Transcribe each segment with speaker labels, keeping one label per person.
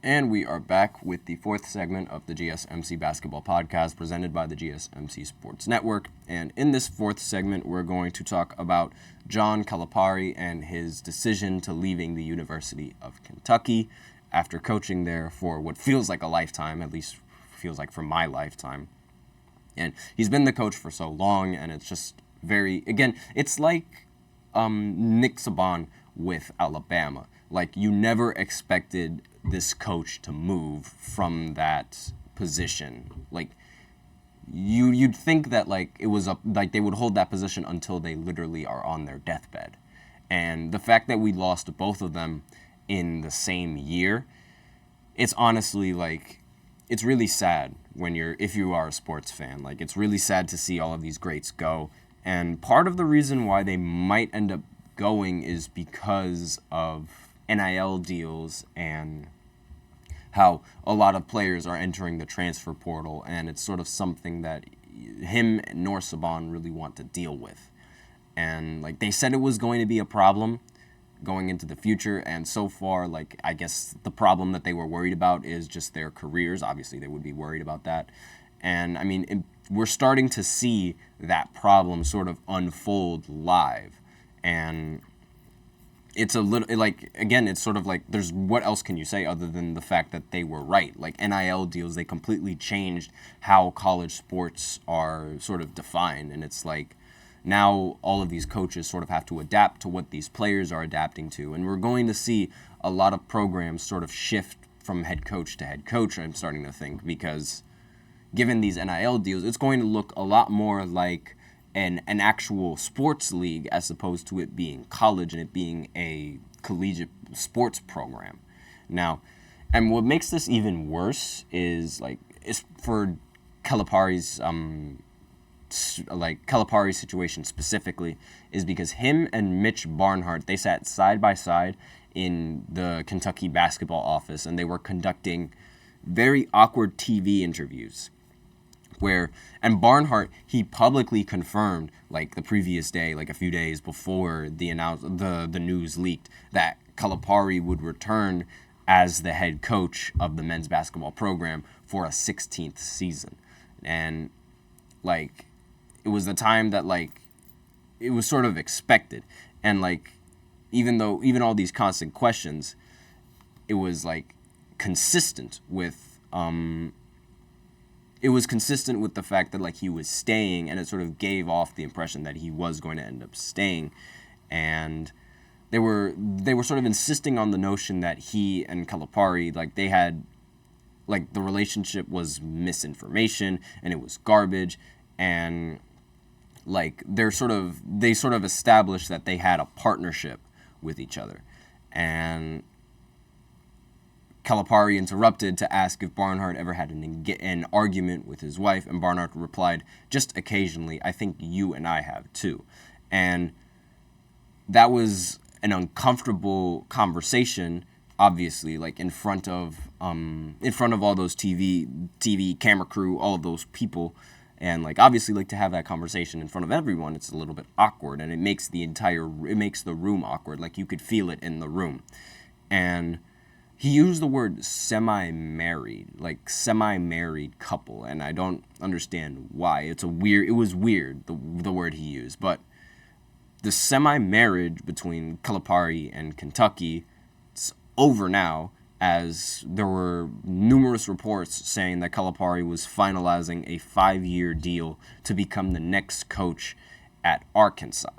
Speaker 1: And we are back with the fourth segment of the GSMC Basketball Podcast presented by the GSMC Sports Network. And in this fourth segment, we're going to talk about John Calipari and his decision to leaving the University of Kentucky after coaching there for what feels like a lifetime, at least feels like for my lifetime. And he's been the coach for so long, and it's just it's like Nick Saban with Alabama. Like, you never expected this coach to move from that position. Like, you'd think that it was they would hold that position until they literally are on their deathbed. And the fact that we lost both of them in the same year, it's honestly it's really sad if you are a sports fan. It's really sad to see all of these greats go. And part of the reason why they might end up going is because of NIL deals and how a lot of players are entering the transfer portal, and it's sort of something that him nor Saban really want to deal with. And they said it was going to be a problem going into the future, and so far, I guess the problem that they were worried about is just their careers. Obviously, they would be worried about that. And, I mean, we're starting to see that problem sort of unfold live. And it's a little, it's sort of there's, what else can you say other than the fact that they were right? NIL deals, they completely changed how college sports are sort of defined. And it's now all of these coaches sort of have to adapt to what these players are adapting to. And we're going to see a lot of programs sort of shift from head coach to head coach, I'm starting to think, because given these NIL deals, it's going to look a lot more like an actual sports league as opposed to it being college and it being a collegiate sports program. Now, and what makes this even worse is for Calipari's Calipari's situation specifically, is because him and Mitch Barnhart, they sat side by side in the Kentucky basketball office, and they were conducting very awkward TV interviews. And Barnhart, he publicly confirmed the previous day, a few days before the news leaked, that Calipari would return as the head coach of the men's basketball program for a 16th season. And it was the time that it was sort of expected. And even all these constant questions, it was consistent with the fact that he was staying, and it sort of gave off the impression that he was going to end up staying. And they were sort of insisting on the notion that he and Calipari, they had the relationship was misinformation and it was garbage, and they sort of established that they had a partnership with each other. And Calipari interrupted to ask if Barnhart ever had an argument with his wife, and Barnhart replied, "Just occasionally. I think you and I have too." And that was an uncomfortable conversation, obviously, in front of all those TV camera crew, all of those people. And obviously, to have that conversation in front of everyone, it's a little bit awkward, and it makes the room awkward. You could feel it in the room. And he used the word semi-married couple, and I don't understand why. It was weird, the word he used. But the semi-marriage between Calipari and Kentucky, it's over now, as there were numerous reports saying that Calipari was finalizing a 5-year deal to become the next coach at Arkansas.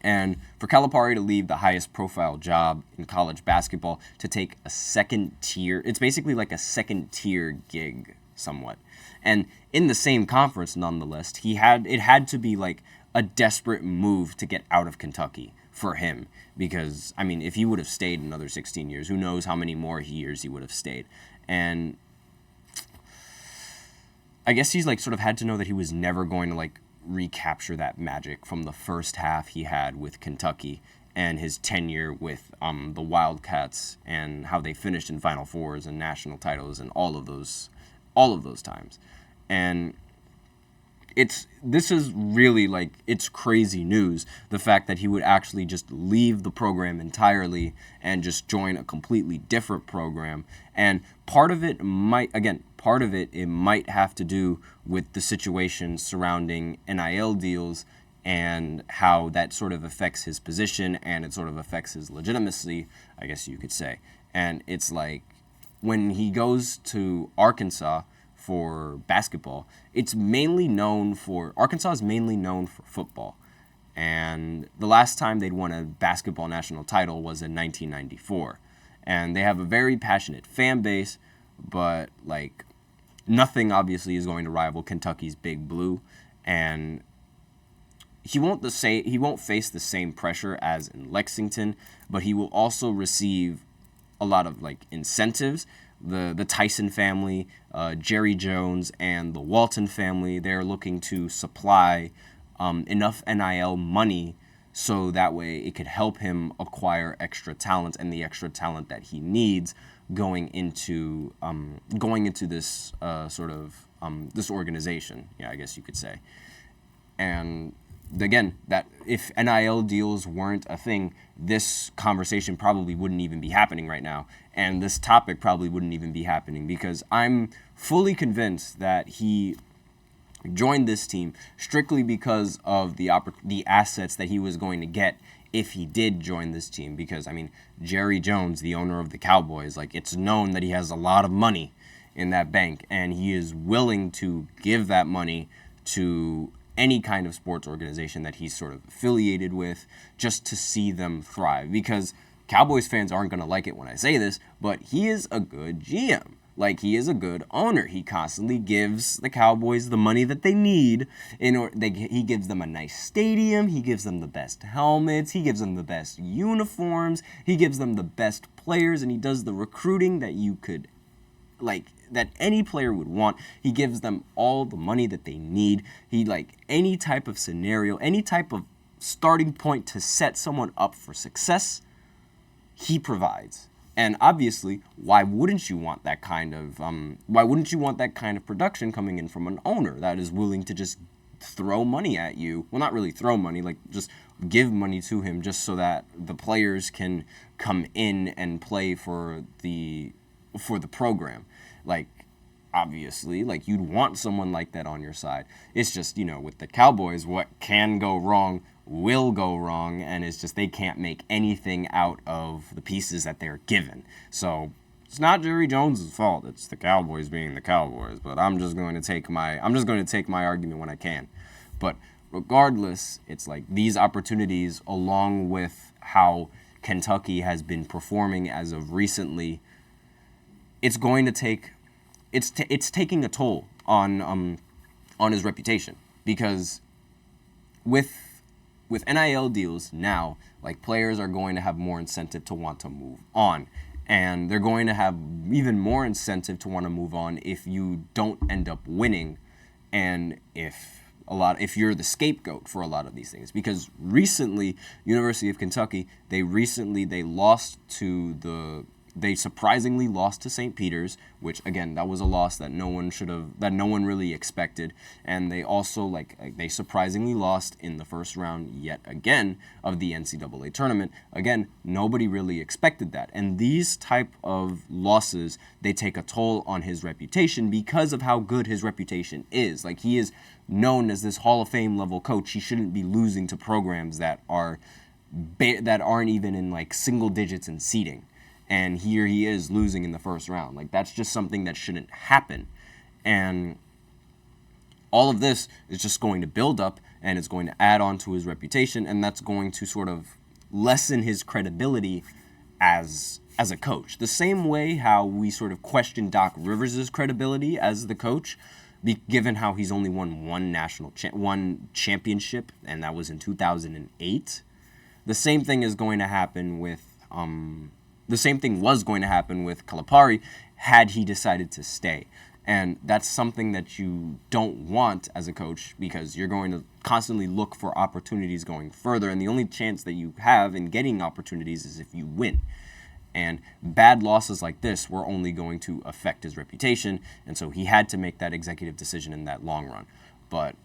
Speaker 1: And for Calipari to leave the highest profile job in college basketball to take a second tier, it's basically a second tier gig somewhat. And in the same conference, nonetheless, it had to be a desperate move to get out of Kentucky for him. Because, I mean, if he would have stayed another 16 years, who knows how many more years he would have stayed. And I guess he's sort of had to know that he was never going to recapture that magic from the first half he had with Kentucky and his tenure with the Wildcats, and how they finished in Final Fours and national titles and all of those times. And this is really, like, it's crazy news, the fact that he would actually just leave the program entirely and just join a completely different program. And part of it might have to do with the situation surrounding NIL deals and how that sort of affects his position and it sort of affects his legitimacy, I guess you could say. And it's like, when he goes to Arkansas for basketball, Arkansas is mainly known for football. And the last time they'd won a basketball national title was in 1994. And they have a very passionate fan base, but, like, nothing obviously is going to rival Kentucky's Big Blue. And he won't face the same pressure as in Lexington, but he will also receive a lot of, like, incentives. The Tyson family, Jerry Jones, and the Walton family, they're looking to supply enough NIL money so that way it could help him acquire extra talent and the extra talent that he needs going into this this organization, I guess you could say. And again, that if NIL deals weren't a thing, this conversation probably wouldn't even be happening right now, and this topic probably wouldn't even be happening, because I'm fully convinced that he joined this team strictly because of the assets that he was going to get if he did join this team. Because, I mean, Jerry Jones, the owner of the Cowboys, like, it's known that he has a lot of money in that bank, and he is willing to give that money to any kind of sports organization that he's sort of affiliated with, just to see them thrive. Because Cowboys fans aren't going to like it when I say this, but he is a good GM. Like, he is a good owner. He constantly gives the Cowboys the money that they need. He gives them a nice stadium. He gives them the best helmets. He gives them the best uniforms. He gives them the best players, and he does the recruiting that you could, like, that any player would want. He gives them all the money that they need. He, like, any type of scenario, any type of starting point to set someone up for success, he provides. And obviously, why wouldn't you want that kind of production coming in from an owner that is willing to just throw money at you? Well, not really throw money, like, just give money to him just so that the players can come in and play for the program. Like, obviously, like, you'd want someone like that on your side. It's just, with the Cowboys, what can go wrong will go wrong, and it's just they can't make anything out of the pieces that they're given. So it's not Jerry Jones' fault. It's the Cowboys being the Cowboys. But I'm just going to take my argument when I can. But regardless, it's like these opportunities, along with how Kentucky has been performing as of recently, it's taking a toll on his reputation, because with NIL deals now, like, players are going to have more incentive to want to move on, and they're going to have even more incentive to want to move on if you don't end up winning, and if you're the scapegoat for a lot of these things. Because recently, University of Kentucky, they surprisingly lost to St. Peter's, which, again, that was a loss that no one really expected. And they also, they surprisingly lost in the first round yet again of the NCAA tournament. Again, nobody really expected that. And these type of losses, they take a toll on his reputation because of how good his reputation is. Like, he is known as this Hall of Fame level coach. He shouldn't be losing to programs that aren't even in, like, single digits in seeding. And here he is losing in the first round. Like, that's just something that shouldn't happen. And all of this is just going to build up, and it's going to add on to his reputation, and that's going to sort of lessen his credibility as a coach. The same way how we sort of question Doc Rivers' credibility as the coach, given how he's only won one championship, and that was in 2008. The same thing was going to happen with Calipari had he decided to stay. And that's something that you don't want as a coach, because you're going to constantly look for opportunities going further, and the only chance that you have in getting opportunities is if you win. And bad losses like this were only going to affect his reputation, and so he had to make that executive decision in that long run. But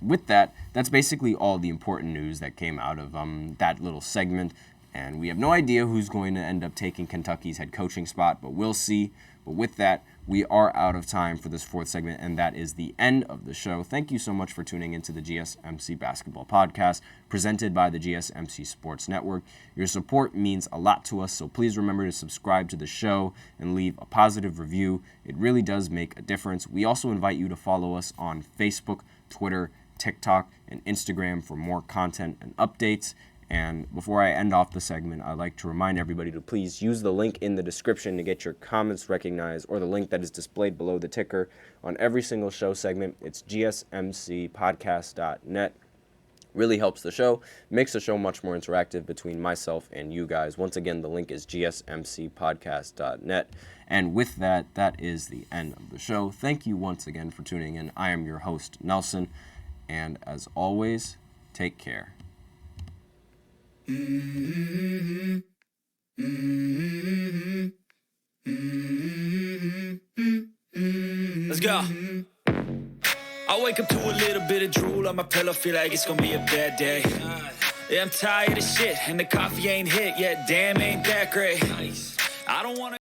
Speaker 1: with that, that's basically all the important news that came out of that little segment. And we have no idea who's going to end up taking Kentucky's head coaching spot, but we'll see. But with that, we are out of time for this fourth segment, and that is the end of the show. Thank you so much for tuning into the GSMC Basketball Podcast, presented by the GSMC Sports Network. Your support means a lot to us, so please remember to subscribe to the show and leave a positive review. It really does make a difference. We also invite you to follow us on Facebook, Twitter, TikTok, and Instagram for more content and updates. And before I end off the segment, I'd like to remind everybody to please use the link in the description to get your comments recognized, or the link that is displayed below the ticker on every single show segment. It's GSMCPodcast.net. Really helps the show, makes the show much more interactive between myself and you guys. Once again, the link is GSMCPodcast.net. And with that, that is the end of the show. Thank you once again for tuning in. I am your host, Nelson, and as always, take care. Let's go. I wake up to a little bit of drool on my pillow, feel like it's gonna be a bad day. Yeah, I'm tired of shit, and the coffee ain't hit yet. Damn, ain't that great. I don't wanna